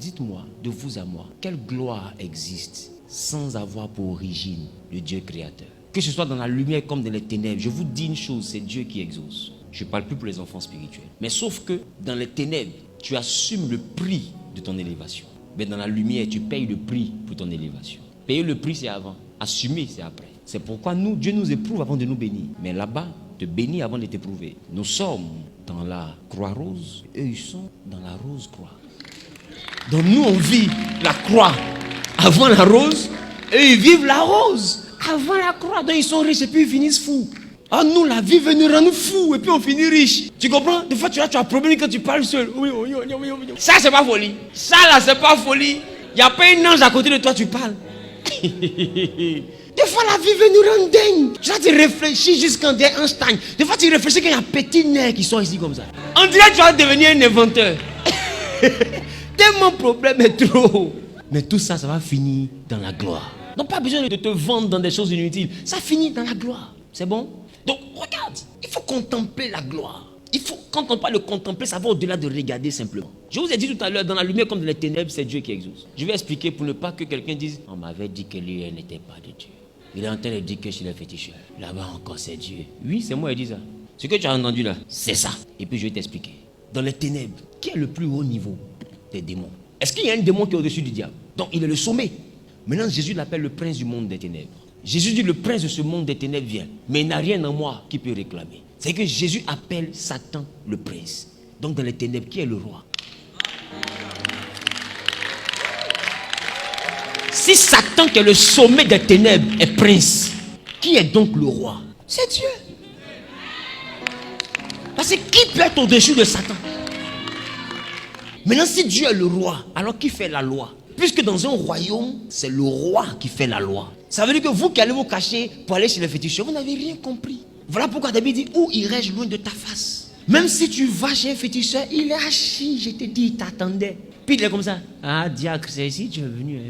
dites-moi, de vous à moi, quelle gloire existe sans avoir pour origine le Dieu créateur? Que ce soit dans la lumière comme dans les ténèbres, je vous dis une chose, c'est Dieu qui exauce. Je ne parle plus pour les enfants spirituels. Mais sauf que dans les ténèbres, tu assumes le prix de ton élévation. Mais dans la lumière, tu payes le prix pour ton élévation. Payer le prix, c'est avant. Assumer, c'est après. C'est pourquoi Dieu nous éprouve avant de nous bénir. Mais là-bas, te bénir avant de t'éprouver. Nous sommes dans la croix rose, eux ils sont dans la rose croix. Donc nous on vit la croix avant la rose, eux ils vivent la rose avant la croix. Donc ils sont riches et puis ils finissent fous. Ah nous la vie veut nous rendre fous et puis on finit riche. Tu comprends? Des fois tu as un problème quand tu parles seul. Oui. Ça c'est pas folie. Ça là c'est pas folie. Il n'y a pas un ange à côté de toi, tu parles. Des fois, la vie veut nous rendre dingue. Tu vois, tu réfléchis jusqu'en Einstein. Des fois, tu réfléchis qu'il y a petits nerfs qui sont ici comme ça. On dirait que tu vas devenir un inventeur. Tellement problème est trop. Mais tout ça, ça va finir dans la gloire. Donc, pas besoin de te vendre dans des choses inutiles. Ça finit dans la gloire. C'est bon? Donc, regarde. Il faut contempler la gloire. Quand on parle de contempler, ça va au-delà de regarder simplement. Je vous ai dit tout à l'heure, dans la lumière comme dans les ténèbres, c'est Dieu qui exauce. Je vais expliquer pour ne pas que quelqu'un dise « On m'avait dit que lui, elle n'était pas de Dieu. » Il est en train de dire que je suis le féticheur. Là-bas encore, c'est Dieu. Oui, c'est moi qui dis ça. Ce que tu as entendu là, c'est ça. Et puis je vais t'expliquer. Dans les ténèbres, qui est le plus haut niveau des démons? Est-ce qu'il y a un démon qui est au-dessus du diable? Donc il est le sommet. Maintenant, Jésus l'appelle le prince du monde des ténèbres. Jésus dit le prince de ce monde des ténèbres vient. Mais il n'a rien en moi qui peut réclamer. C'est que Jésus appelle Satan le prince. Donc dans les ténèbres, qui est le roi? Si Satan qui est le sommet des ténèbres est prince, qui est donc le roi? C'est Dieu. Parce que qui peut être au-dessus de Satan? Maintenant si Dieu est le roi, alors qui fait la loi? Puisque dans un royaume, c'est le roi qui fait la loi. Ça veut dire que vous qui allez vous cacher pour aller chez les féticheurs, vous n'avez rien compris. Voilà pourquoi David dit, où irais-je loin de ta face? Même si tu vas chez un féticheur, il est assis, je te dis, il t'attendait. Puis il est comme ça. Ah, diacre, c'est ici, tu es venu.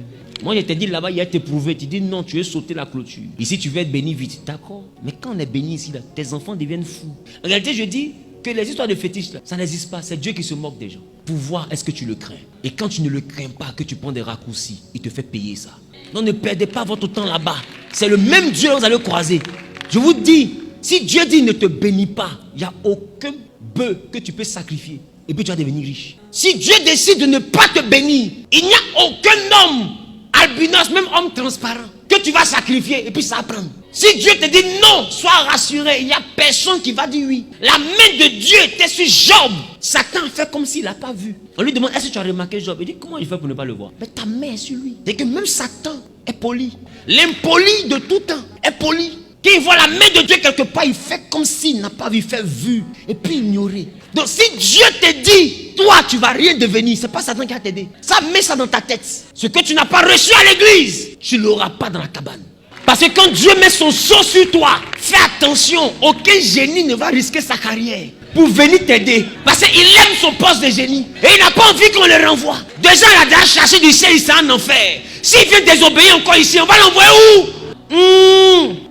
Moi, je t'ai dit là-bas, il y a été prouvé. Tu dis non, tu veux sauter la clôture. Ici, tu veux être béni vite. D'accord. Mais quand on est béni ici, là, tes enfants deviennent fous. En réalité, je dis que les histoires de fétiches, là, ça n'existe pas. C'est Dieu qui se moque des gens. Pour voir, est-ce que tu le crains? Et quand tu ne le crains pas, que tu prends des raccourcis, il te fait payer ça. Donc, ne perdez pas votre temps là-bas. C'est le même Dieu que vous allez croiser. Je vous dis, si Dieu dit ne te bénit pas, il n'y a aucun bœuf que tu peux sacrifier. Et puis tu vas devenir riche. Si Dieu décide de ne pas te bénir, il n'y a aucun homme, albinos, même homme transparent, que tu vas sacrifier et puis ça va prendre. Si Dieu te dit non, sois rassuré, il n'y a personne qui va dire oui. La main de Dieu était sur Job. Satan fait comme s'il n'a pas vu. On lui demande, est-ce que tu as remarqué Job? Il dit, comment il fait pour ne pas le voir? Mais ta main est sur lui. C'est que même Satan est poli. L'impoli de tout temps est poli. Quand il voit la main de Dieu quelque part, il fait comme s'il n'a pas vu, il fait vu et puis ignorer. Donc si Dieu te dit, toi tu vas rien devenir, c'est pas Satan qui va t'aider. Ça, met ça dans ta tête. Ce que tu n'as pas reçu à l'église, tu ne l'auras pas dans la cabane. Parce que quand Dieu met son sceau sur toi, fais attention, aucun génie ne va risquer sa carrière pour venir t'aider. Parce qu'il aime son poste de génie et il n'a pas envie qu'on le renvoie. Déjà il a déjà cherché du ciel, il s'est en enfer. S'il vient désobéir encore ici, on va l'envoyer où?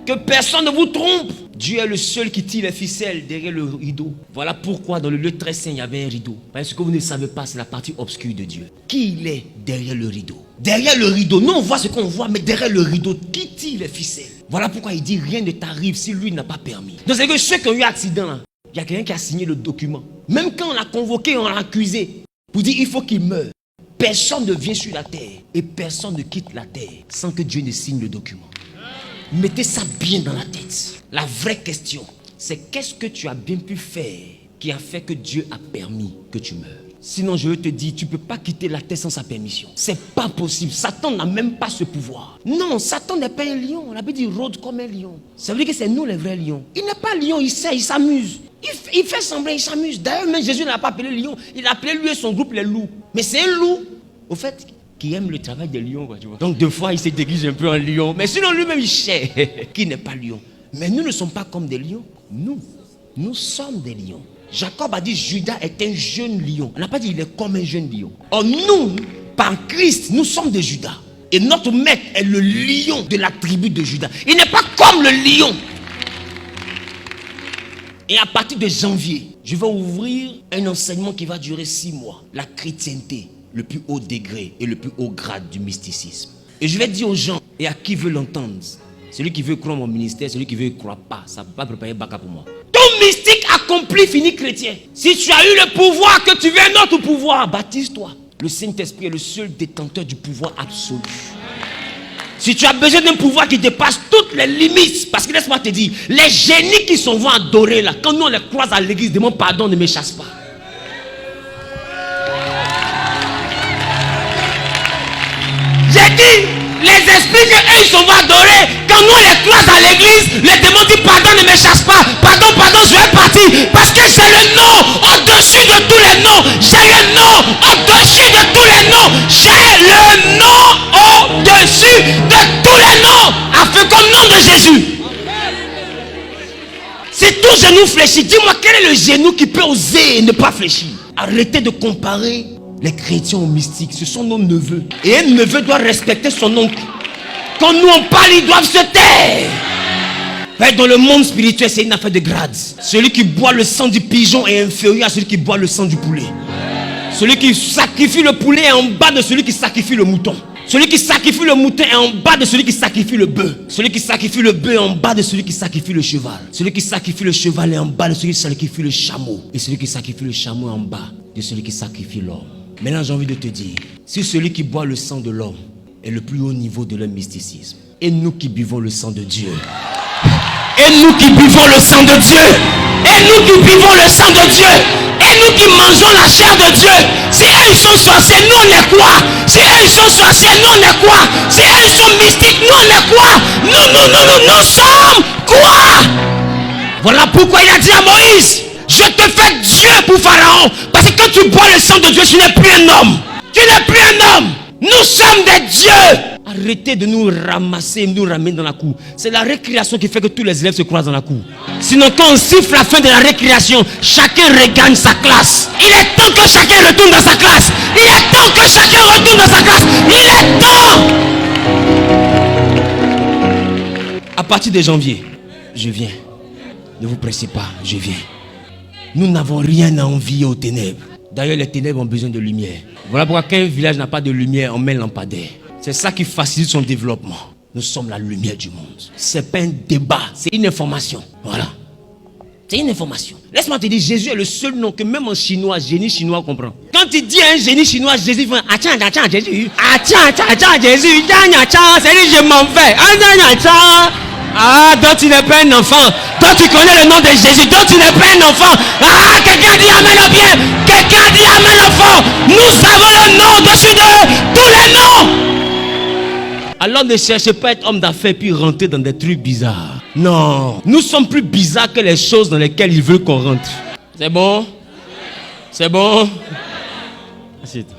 Que personne ne vous trompe. Dieu est le seul qui tire les ficelles derrière le rideau. Voilà pourquoi dans le lieu très saint il y avait un rideau. Parce que vous ne savez pas, c'est la partie obscure de Dieu. Qui il est derrière le rideau? Derrière le rideau, nous on voit ce qu'on voit, mais derrière le rideau, qui tire les ficelles? Voilà pourquoi il dit rien ne t'arrive si lui n'a pas permis. Donc c'est que ceux qui ont eu accident là, il y a quelqu'un qui a signé le document. Même quand on l'a convoqué, on l'a accusé pour dire il faut qu'il meure. Personne ne vient sur la terre et personne ne quitte la terre sans que Dieu ne signe le document. Mettez ça bien dans la tête. La vraie question, c'est qu'est-ce que tu as bien pu faire qui a fait que Dieu a permis que tu meurs? Sinon, je veux te dire, tu ne peux pas quitter la terre sans sa permission. C'est pas possible. Satan n'a même pas ce pouvoir. Non, Satan n'est pas un lion. La Bible dit rôde comme un lion. Ça veut dire que c'est nous les vrais lions. Il n'est pas lion, il sait, il s'amuse. Il fait semblant, il s'amuse. D'ailleurs, même Jésus n'a pas appelé lion. Il a appelé lui et son groupe les loups. Mais c'est un loup, au fait, qui aime le travail des lions, tu vois. Donc, deux fois, il se déguise un peu en lion. Mais sinon, lui-même, il sait qui n'est pas lion. Mais nous ne sommes pas comme des lions. Nous sommes des lions. Jacob a dit Judas est un jeune lion. On n'a pas dit il est comme un jeune lion. Or nous, par Christ, nous sommes des Judas. Et notre maître est le lion de la tribu de Judas. Il n'est pas comme le lion. Et à partir de janvier, je vais ouvrir un enseignement qui va durer 6 mois. La chrétienté. le plus haut degré et le plus haut grade du mysticisme. Et je vais dire aux gens, et à qui veut l'entendre, celui qui veut croire mon ministère, celui qui veut croire pas, ça ne peut pas préparer Baka pour moi. Ton mystique accompli finit chrétien. Si tu as eu le pouvoir, que tu veux un autre pouvoir, baptise-toi. Le Saint-Esprit est le seul détenteur du pouvoir absolu. Si tu as besoin d'un pouvoir qui dépasse toutes les limites, parce que laisse-moi te dire, les génies qui sont vont adorer là, quand nous on les croise à l'église, demande pardon, ne me chasse pas. J'ai dit, les esprits que eux ils sont vont adorer, quand nous on les croise à l'église, les démons disent pardon, ne me chasse pas, pardon, je vais partir, parce que j'ai le nom au-dessus de tous les noms, j'ai le nom au-dessus de tous les noms, j'ai le nom au-dessus de tous les noms, afin qu'au nom de Jésus. Si tout genou fléchit, dis-moi quel est le genou qui peut oser ne pas fléchir. Arrêtez de comparer les chrétiens aux mystiques, ce sont nos neveux. Et un neveu doit respecter son oncle. Quand nous on parle, ils doivent se taire. Dans le monde spirituel, c'est une affaire de grade. Celui qui boit le sang du pigeon est inférieur à celui qui boit le sang du poulet. Celui qui sacrifie le poulet est en bas de celui qui sacrifie le mouton. Celui qui sacrifie le mouton est en bas de celui qui sacrifie le bœuf. Celui qui sacrifie le bœuf est en bas de celui qui sacrifie le cheval. Celui qui sacrifie le cheval est en bas de celui qui sacrifie le chameau. Et celui qui sacrifie le chameau est en bas de celui qui sacrifie l'homme. Maintenant, j'ai envie de te dire, si celui qui boit le sang de l'homme est le plus haut niveau de leur mysticisme, et nous qui buvons le sang de Dieu, et nous qui buvons le sang de Dieu, et nous qui buvons le sang de Dieu, et nous qui mangeons la chair de Dieu, si eux ils sont sorciers, nous on est quoi? Si eux ils sont sorciers, nous on est quoi? Si eux ils sont mystiques, nous on est quoi? Nous sommes quoi? Voilà pourquoi il a dit à Moïse, je te fais Dieu pour Pharaon. Parce que quand tu bois le sang de Dieu, tu n'es plus un homme. Tu n'es plus un homme. Nous sommes des dieux. Arrêtez de nous ramasser, nous ramener dans la cour. C'est la récréation qui fait que tous les élèves se croisent dans la cour. Sinon, quand on siffle la fin de la récréation, chacun regagne sa classe. Il est temps que chacun retourne dans sa classe. Il est temps que chacun retourne dans sa classe. Il est temps. À partir de janvier, je viens. Ne vous pressez pas, je viens. Nous n'avons rien à envier aux ténèbres. D'ailleurs, les ténèbres ont besoin de lumière. Voilà pourquoi quand un village n'a pas de lumière, on met un lampadaire. C'est ça qui facilite son développement. Nous sommes la lumière du monde. C'est pas un débat, c'est une information. Voilà. C'est une information. Laisse-moi te dire, Jésus est le seul nom que même en chinois, génie chinois comprend. Quand il dit à un génie chinois, Jésus fait Jésus. Jésus. C'est lui, je m'en vais. Ah, donc tu n'es pas un enfant. Donc tu connais le nom de Jésus. Donc tu n'es pas un enfant. Ah, quelqu'un dit amen au bien. Quelqu'un dit amen au fort. Nous avons le nom au-dessus de tous les noms. Alors ne cherchez pas à être homme d'affaires puis rentrer dans des trucs bizarres. Non. Nous sommes plus bizarres que les choses dans lesquelles il veut qu'on rentre. C'est bon? C'est bon? Assieds-toi.